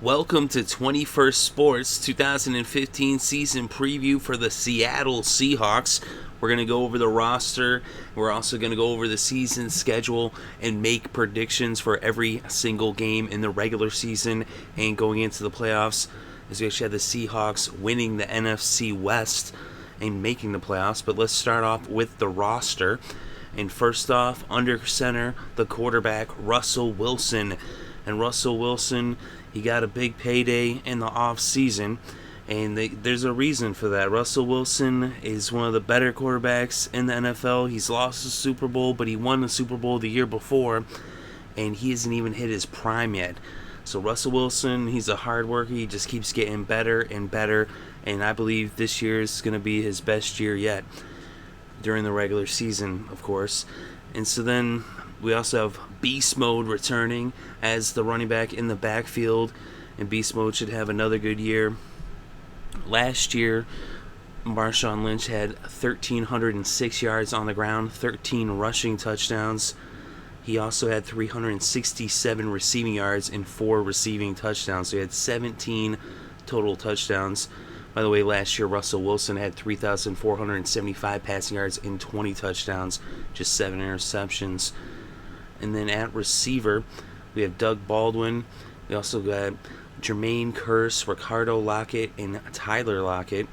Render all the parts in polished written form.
Welcome to 21st Sports 2015 Season Preview for the Seattle Seahawks. We're going to go over the roster. We're also going to go over the season schedule and make predictions for every single game in the regular season and going into the playoffs. As we actually have the Seahawks winning the NFC West and making the playoffs. But let's start off with the roster. And first off, under center, the quarterback, Russell Wilson. And Russell Wilson, he got a big payday in the offseason, and there's a reason for that. Russell Wilson is one of the better quarterbacks in the NFL. He's lost the Super Bowl, but he won the Super Bowl the year before, and he hasn't even hit his prime yet. So Russell Wilson, he's a hard worker. He just keeps getting better and better, and I believe this year is going to be his best year yet during the regular season, of course. And so then we also have Beast Mode returning as the running back in the backfield, and Beast Mode should have another good year. Last year, Marshawn Lynch had 1,306 yards on the ground, 13 rushing touchdowns. He also had 367 receiving yards and 4 receiving touchdowns, so he had 17 total touchdowns. By the way, last year Russell Wilson had 3,475 passing yards and 20 touchdowns, just 7 interceptions. And then at receiver, we have Doug Baldwin. We also got Jermaine Kearse, Ricardo Lockett, and Tyler Lockett.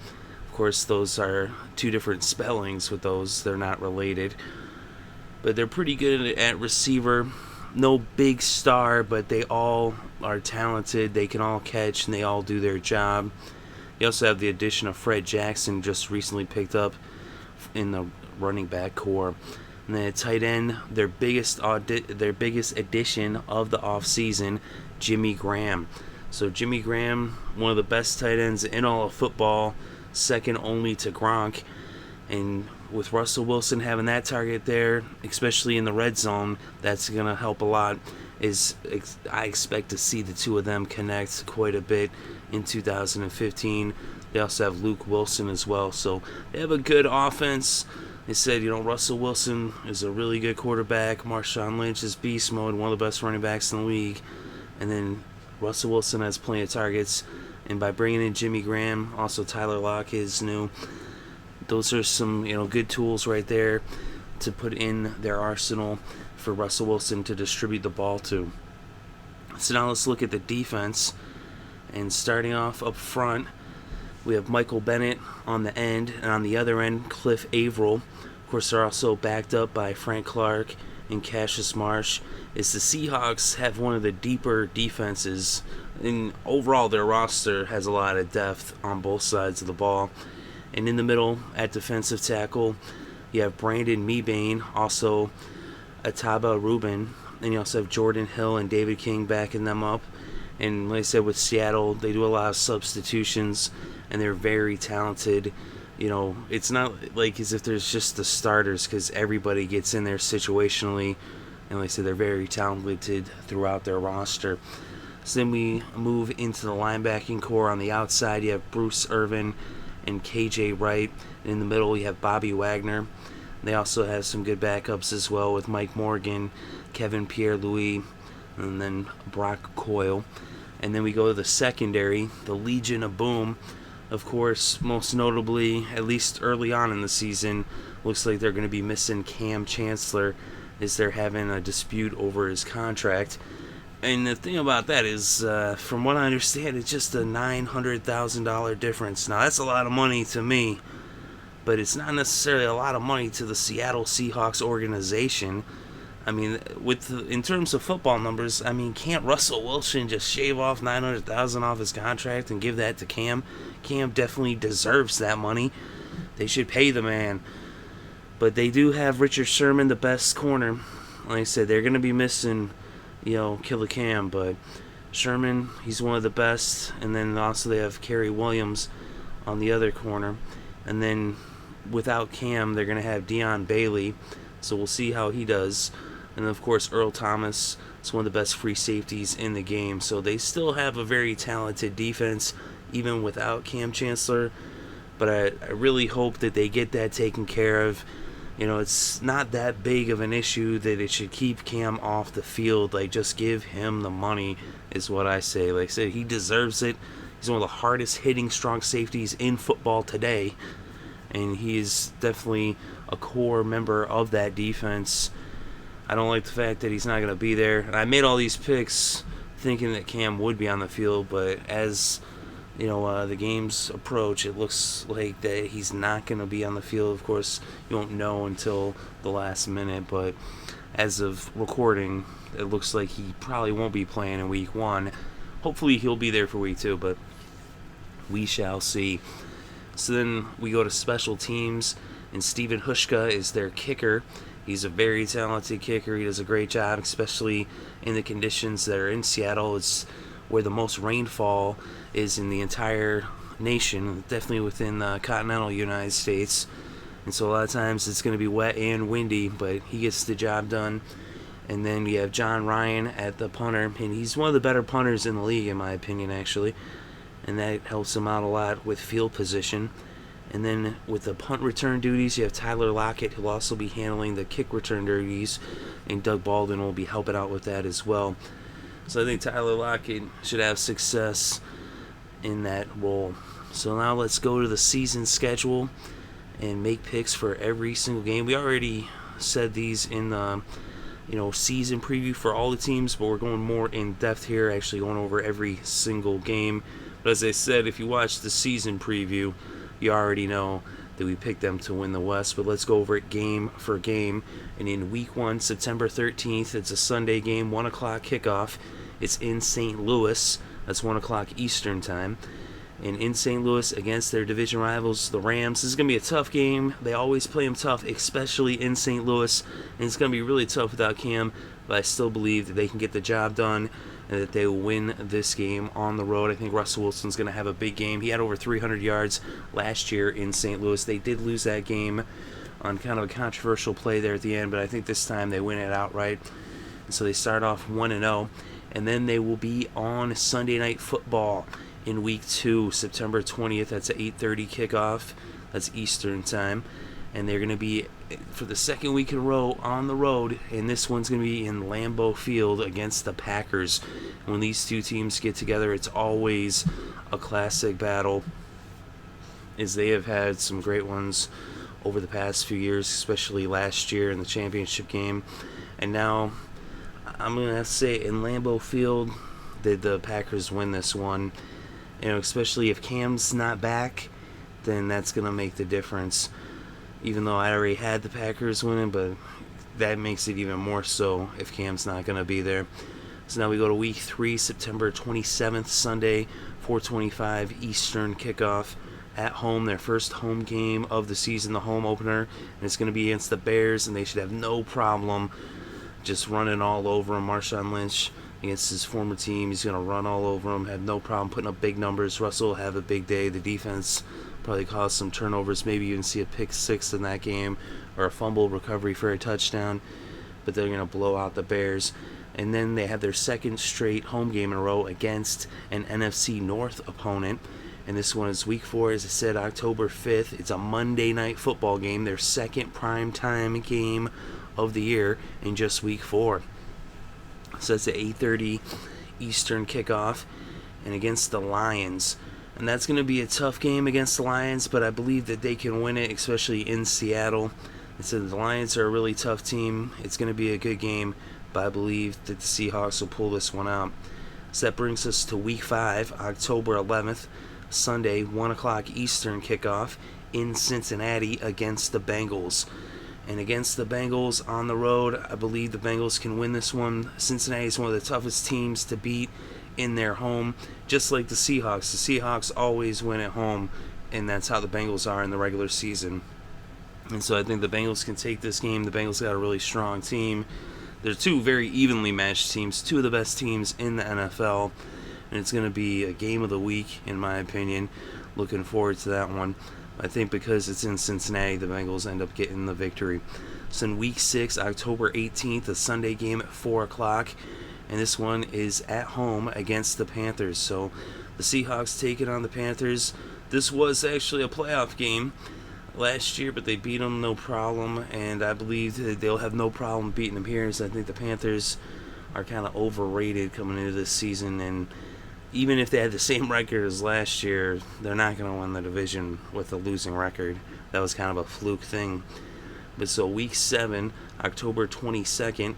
Of course, those are two different spellings with those. They're not related. But they're pretty good at receiver. No big star, but they all are talented. They can all catch, and they all do their job. You also have the addition of Fred Jackson, just recently picked up in the running back core. And then at tight end, their biggest addition of the offseason, Jimmy Graham. So Jimmy Graham, one of the best tight ends in all of football, second only to Gronk. And with Russell Wilson having that target there, especially in the red zone, that's going to help a lot. I expect to see the two of them connect quite a bit in 2015. They also have Luke Wilson as well. So they have a good offense. They said, Russell Wilson is a really good quarterback. Marshawn Lynch is beast mode, one of the best running backs in the league. And then Russell Wilson has plenty of targets. And by bringing in Jimmy Graham, also Tyler Lockett is new. Those are some, good tools right there to put in their arsenal for Russell Wilson to distribute the ball to. So now let's look at the defense. And starting off up front, we have Michael Bennett on the end, and on the other end, Cliff Averill. Of course, they're also backed up by Frank Clark and Cassius Marsh. The Seahawks have one of the deeper defenses, and overall their roster has a lot of depth on both sides of the ball. And in the middle, at defensive tackle, you have Brandon Mebane, also Ataba Rubin, and you also have Jordan Hill and David King backing them up. And like I said, with Seattle, they do a lot of substitutions, and they're very talented. It's not like as if there's just the starters, because everybody gets in there situationally. And like I said, they're very talented throughout their roster. So then we move into the linebacking core. On the outside, you have Bruce Irvin and KJ Wright. And in the middle, you have Bobby Wagner. They also have some good backups as well with Mike Morgan, Kevin Pierre-Louis, and then Brock Coyle. And then we go to the secondary, the Legion of Boom. Of course, most notably, at least early on in the season, looks like they're going to be missing Cam Chancellor as they're having a dispute over his contract. And the thing about that is, from what I understand, it's just a $900,000 difference. Now, that's a lot of money to me, but it's not necessarily a lot of money to the Seattle Seahawks organization. I mean, in terms of football numbers, can't Russell Wilson just shave off $900,000 off his contract and give that to Cam? Cam definitely deserves that money. They should pay the man. But they do have Richard Sherman, the best corner. Like I said, they're going to be missing, Killer Cam, but Sherman, he's one of the best. And then also they have Kerry Williams on the other corner. And then without Cam, they're going to have Deion Bailey. So we'll see how he does. And of course, Earl Thomas is one of the best free safeties in the game. So they still have a very talented defense, even without Cam Chancellor. But I really hope that they get that taken care of. it's not that big of an issue that it should keep Cam off the field. Like, just give him the money is what I say. Like I said, he deserves it. He's one of the hardest hitting strong safeties in football today, and he is definitely a core member of that defense. I don't like the fact that he's not going to be there. And I made all these picks thinking that Cam would be on the field, but as the games approach, it looks like that he's not going to be on the field. Of course, you won't know until the last minute, but as of recording, it looks like he probably won't be playing in week 1. Hopefully he'll be there for week 2, but we shall see. So then we go to special teams, and Steven Hushka is their kicker. He's a very talented kicker. He does a great job, especially in the conditions that are in Seattle. It's where the most rainfall is in the entire nation, definitely within the continental United States. And so a lot of times it's going to be wet and windy, but he gets the job done. And then we have John Ryan at the punter, and he's one of the better punters in the league, in my opinion, actually. And that helps him out a lot with field position. And then with the punt return duties, you have Tyler Lockett, who will also be handling the kick return duties, and Doug Baldwin will be helping out with that as well. So I think Tyler Lockett should have success in that role. So now let's go to the season schedule and make picks for every single game. We already said these in the season preview for all the teams, but we're going more in depth here, actually going over every single game. But as I said, if you watch the season preview, you already know that we picked them to win the West. But let's go over it game for game. And in week 1, September 13th, it's a Sunday game, 1 o'clock kickoff. It's in St. Louis. That's 1 o'clock Eastern time. And in St. Louis against their division rivals, the Rams. This is going to be a tough game. They always play them tough, especially in St. Louis. And it's going to be really tough without Cam. But I still believe that they can get the job done and that they will win this game on the road. I think Russell Wilson's going to have a big game. He had over 300 yards last year in St. Louis. They did lose that game on kind of a controversial play there at the end, but I think this time they win it outright. And so they start off 1-0. And then they will be on Sunday Night Football in week 2, September 20th. That's an 8:30 kickoff. That's Eastern time. And they're going to be, for the second week in a row, on the road. And this one's going to be in Lambeau Field against the Packers. When these two teams get together, it's always a classic battle, as they have had some great ones over the past few years, especially last year in the championship game. And now, I'm going to have to say, in Lambeau Field, did the Packers win this one. Especially if Cam's not back, then that's going to make the difference. Even though I already had the Packers winning, but that makes it even more so if Cam's not going to be there. So now we go to week 3, September 27th, Sunday, 4:25 Eastern kickoff at home. Their first home game of the season, the home opener. And it's going to be against the Bears, and they should have no problem just running all over them. Marshawn Lynch against his former team, he's going to run all over them, have no problem putting up big numbers. Russell will have a big day. The defense probably cause some turnovers, maybe even see a pick 6 in that game, or a fumble recovery for a touchdown, but they're going to blow out the Bears. And then they have their second straight home game in a row against an NFC North opponent, and this one is week 4, as I said, October 5th. It's a Monday Night Football game, their second primetime game of the year in just week 4. So it's an 8:30 Eastern kickoff, and against the Lions. And that's going to be a tough game against the Lions, but I believe that they can win it, especially in Seattle. And so the Lions are a really tough team. It's going to be a good game, but I believe that the Seahawks will pull this one out. So that brings us to week 5, October 11th, Sunday, 1 o'clock Eastern kickoff in Cincinnati against the Bengals. And against the Bengals on the road, I believe the Bengals can win this one. Cincinnati is one of the toughest teams to beat in their home, just like the Seahawks. The Seahawks always win at home, and that's how the Bengals are in the regular season. And so I think the Bengals can take this game. The Bengals got a really strong team. They're two very evenly matched teams, two of the best teams in the NFL, and it's going to be a game of the week, in my opinion. Looking forward to that one. I think because it's in Cincinnati, the Bengals end up getting the victory. So in week 6, October 18th, a Sunday game at 4 o'clock. And this one is at home against the Panthers. So the Seahawks taking on the Panthers. This was actually a playoff game. last year, but they beat them no problem, and I believe that they'll have no problem beating them here. So I think the Panthers are kind of overrated coming into this season, and even if they had the same record as last year, they're not going to win the division with a losing record. That was kind of a fluke thing. But so week 7, October 22nd,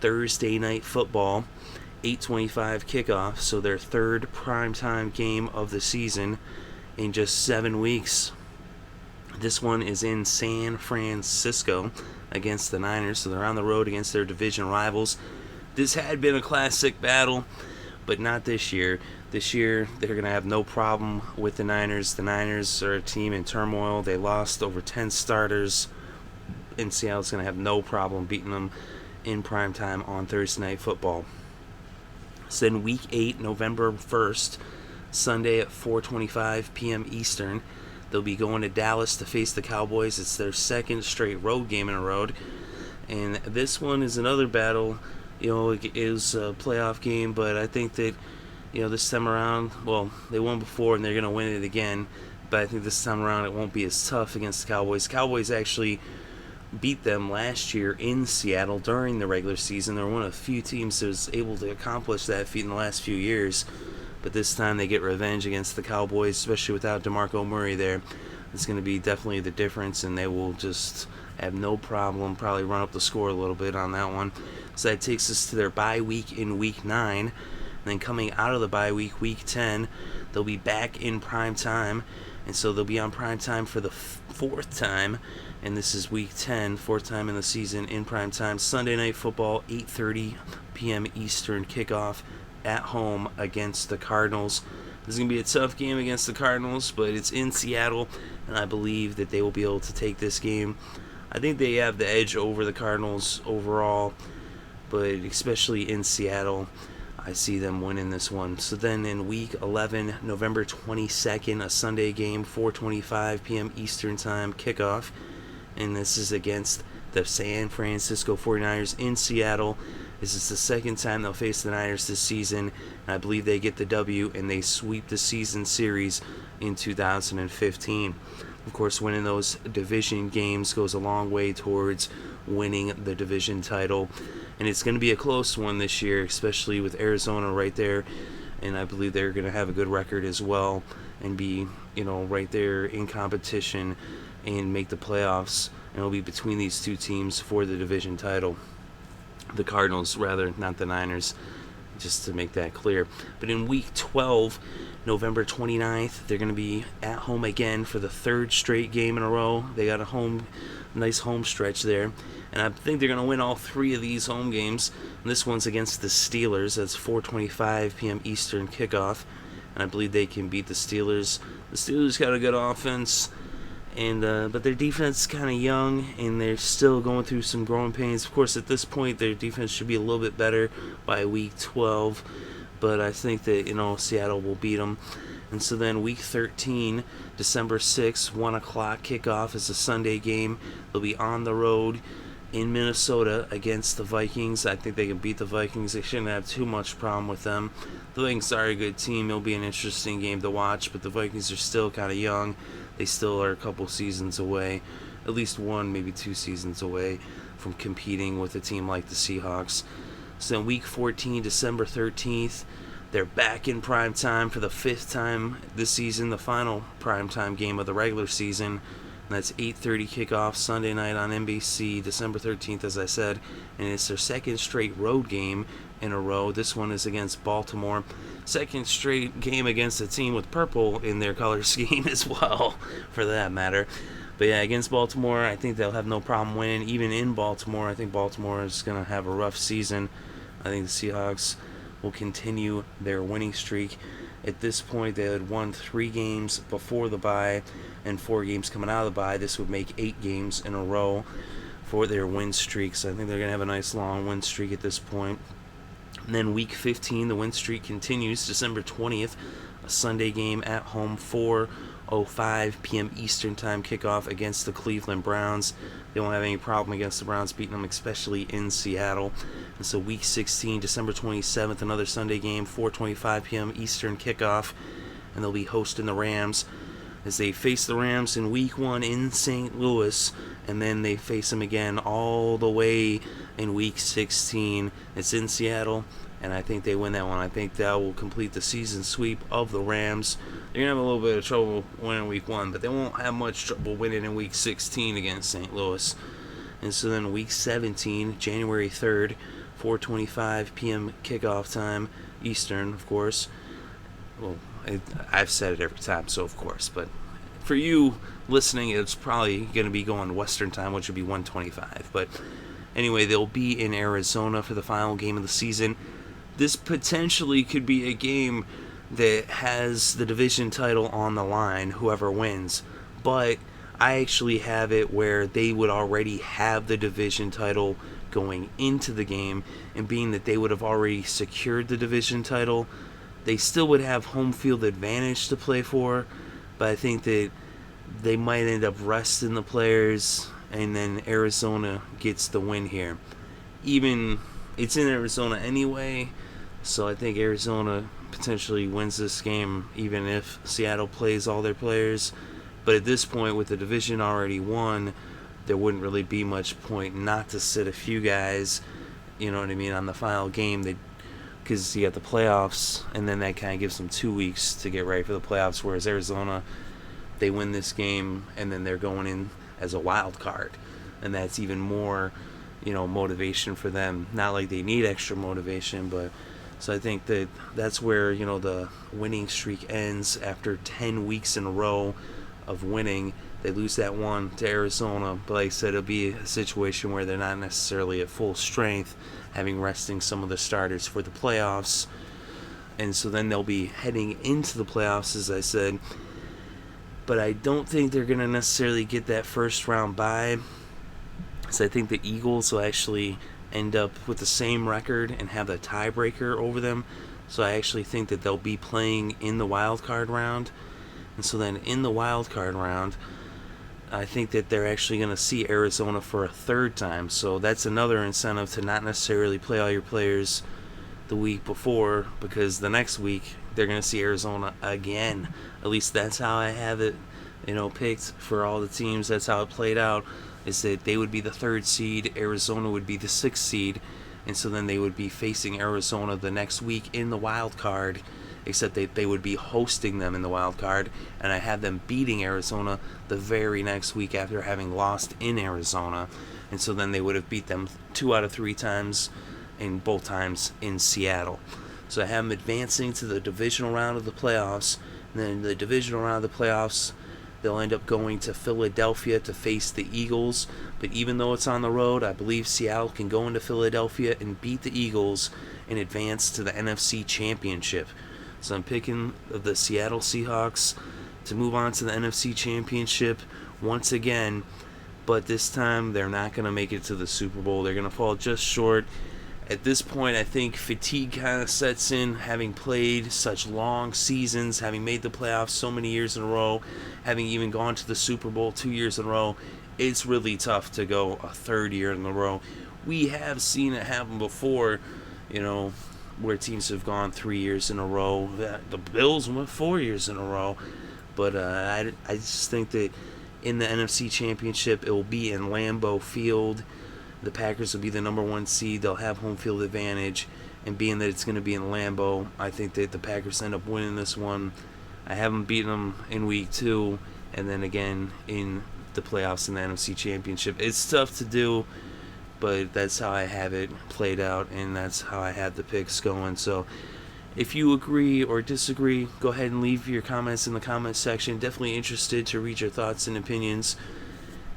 Thursday night football, 8:25 kickoff, so their third primetime game of the season in just 7 weeks. This one is in San Francisco against the Niners, so they're on the road against their division rivals. This had been a classic battle, but not this year. This year, they're going to have no problem with the Niners. The Niners are a team in turmoil. They lost over 10 starters, and Seattle's going to have no problem beating them in primetime on Thursday Night Football. So then week 8, November 1st, Sunday at 4:25 p.m. Eastern, they'll be going to Dallas to face the Cowboys. It's their second straight road game in a row. And this one is another battle. It is a playoff game, but I think that, this time around, well, they won before and they're going to win it again. But I think this time around it won't be as tough against the Cowboys. Cowboys actually beat them last year in Seattle during the regular season. They're one of the few teams that was able to accomplish that feat in the last few years. But this time they get revenge against the Cowboys, especially without DeMarco Murray there. It's going to be definitely the difference, and they will just have no problem, probably run up the score a little bit on that one. So that takes us to their bye week in week 9. And then coming out of the bye week, week 10, they'll be back in prime time. And so they'll be on prime time for the fourth time. And this is week 10, fourth time in the season in prime time. Sunday Night Football, 8:30 p.m. Eastern kickoff at home against the Cardinals. This is going to be a tough game against the Cardinals, but it's in Seattle, and I believe that they will be able to take this game. I think they have the edge over the Cardinals overall, but especially in Seattle, I see them winning this one. So then in week 11, November 22nd, a Sunday game, 4:25 p.m. Eastern time kickoff, and this is against the San Francisco 49ers in Seattle. This is the second time they'll face the Niners this season, and I believe they get the W and they sweep the season series in 2015. Of course, winning those division games goes a long way towards winning the division title, and it's going to be a close one this year, especially with Arizona right there, and I believe they're going to have a good record as well and be, right there in competition and make the playoffs, and it'll be between these two teams for the division title. The Cardinals, rather, not the Niners, just to make that clear. But in week 12, November 29th, they're going to be at home again for the third straight game in a row. They got a nice home stretch there, and I think they're going to win all 3 of these home games. And this one's against the Steelers. That's 4:25 p.m. Eastern kickoff, and I believe they can beat the Steelers. The Steelers got a good offense, and but their defense is kind of young, and they're still going through some growing pains. Of course, at this point, their defense should be a little bit better by week 12, but I think that, Seattle will beat them. And so then week 13, December 6th, 1 o'clock kickoff is a Sunday game. They'll be on the road in Minnesota against the Vikings. I think they can beat the Vikings. They shouldn't have too much problem with them. The Vikings are a good team. It'll be an interesting game to watch, but the Vikings are still kind of young. They still are a couple seasons away, at least 1, maybe 2 seasons away from competing with a team like the Seahawks. So in week 14, December 13th, they're back in prime time for the 5th time this season, the final prime time game of the regular season. And that's 8:30 kickoff Sunday night on NBC, December 13th, as I said. And it's their second straight road game in a row. This one is against Baltimore. Second straight game against a team with purple in their color scheme as well, for that matter. But yeah, against Baltimore, I think they'll have no problem winning. Even in Baltimore, I think Baltimore is going to have a rough season. I think the Seahawks will continue their winning streak. At this point, they had won 3 games before the bye and 4 games coming out of the bye. This would make 8 games in a row for their win streak. So I think they're going to have a nice long win streak at this point. And then week 15, the win streak continues, December 20th, a Sunday game at home, 4:05 p.m. Eastern time kickoff against the Cleveland Browns. They won't have any problem against the Browns beating them, especially in Seattle. And so week 16, December 27th, another Sunday game, 4:25 p.m. Eastern kickoff, and they'll be hosting the Rams. as they face the Rams in Week 1 in St. Louis, and then they face them again all the way in Week 16. It's in Seattle, and I think they win that one. I think that will complete the season sweep of the Rams. They're going to have a little bit of trouble winning Week 1, but they won't have much trouble winning in Week 16 against St. Louis. And so then Week 17, January 3rd, 4:25 p.m. kickoff time, Eastern, of course. Well, I've said it every time, so of course. But for you listening, it's probably going to be going Western time, which would be 1:25. But anyway, they'll be in Arizona for the final game of the season. This potentially could be a game that has the division title on the line, whoever wins. But I actually have it where they would already have the division title going into the game, and being that they would have already secured the division title, they still would have home field advantage to play for, but I think that they might end up resting the players, and then Arizona gets the win here. Even it's in Arizona anyway, so I think Arizona potentially wins this game even if Seattle plays all their players. But at this point, with the division already won, there wouldn't really be much point not to sit a few guys, you know what I mean, on the final game. Because you got the playoffs, and then that kind of gives them 2 weeks to get ready for the playoffs, whereas Arizona, they win this game, and then they're going in as a wild card. And that's even more, motivation for them. Not like they need extra motivation, but so I think that that's where, the winning streak ends after 10 weeks in a row of winning. They lose that one to Arizona, but like I said, it'll be a situation where they're not necessarily at full strength, having resting some of the starters for the playoffs. And so then they'll be heading into the playoffs, as I said. But I don't think they're going to necessarily get that first round bye. So I think the Eagles will actually end up with the same record and have the tiebreaker over them. So I actually think that they'll be playing in the wild card round. And so then in the wild card round, I think that they're actually going to see Arizona for a third time. So that's another incentive to not necessarily play all your players the week before, because the next week they're going to see Arizona again. At least that's how I have it, picked for all the teams. That's how it played out, is that they would be the third seed, Arizona would be the sixth seed, and so then they would be facing Arizona the next week in the wild card, except they would be hosting them in the wild card, and I had them beating Arizona the very next week after having lost in Arizona. And so then they would have beat them 2 out of 3 times, and both times in Seattle. So I have them advancing to the divisional round of the playoffs, and then in the divisional round of the playoffs, they'll end up going to Philadelphia to face the Eagles. But even though it's on the road, I believe Seattle can go into Philadelphia and beat the Eagles and advance to the NFC Championship. So I'm picking the Seattle Seahawks to move on to the NFC Championship once again. But this time, they're not going to make it to the Super Bowl. They're going to fall just short. At this point, I think fatigue kind of sets in, having played such long seasons, having made the playoffs so many years in a row, having even gone to the Super Bowl 2 years in a row. It's really tough to go a third year in a row. We have seen it happen before, where teams have gone 3 years in a row. The Bills went 4 years in a row. But I just think that in the NFC Championship, it will be in Lambeau Field. The Packers will be the number 1 seed. They'll have home field advantage. And being that it's going to be in Lambeau, I think that the Packers end up winning this one. I have them beating them in Week 2, and then again in the playoffs in the NFC Championship. It's tough to do, but that's how I have it played out, and that's how I have the picks going. So if you agree or disagree, go ahead and leave your comments in the comment section. Definitely interested to read your thoughts and opinions.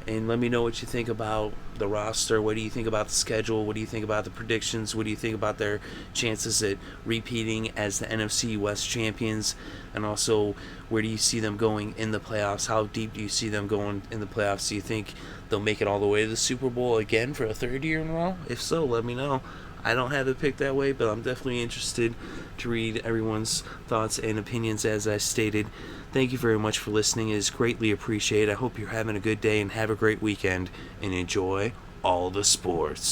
And let me know what you think about the roster. What do you think about the schedule? What do you think about the predictions? What do you think about their chances at repeating as the NFC West champions? And also, where do you see them going in the playoffs? How deep do you see them going in the playoffs? Do you think they'll make it all the way to the Super Bowl again for a third year in a row? If so, let me know. I don't have it picked that way, but I'm definitely interested to read everyone's thoughts and opinions as I stated. Thank you very much for listening. It is greatly appreciated. I hope you're having a good day and have a great weekend, and enjoy all the sports.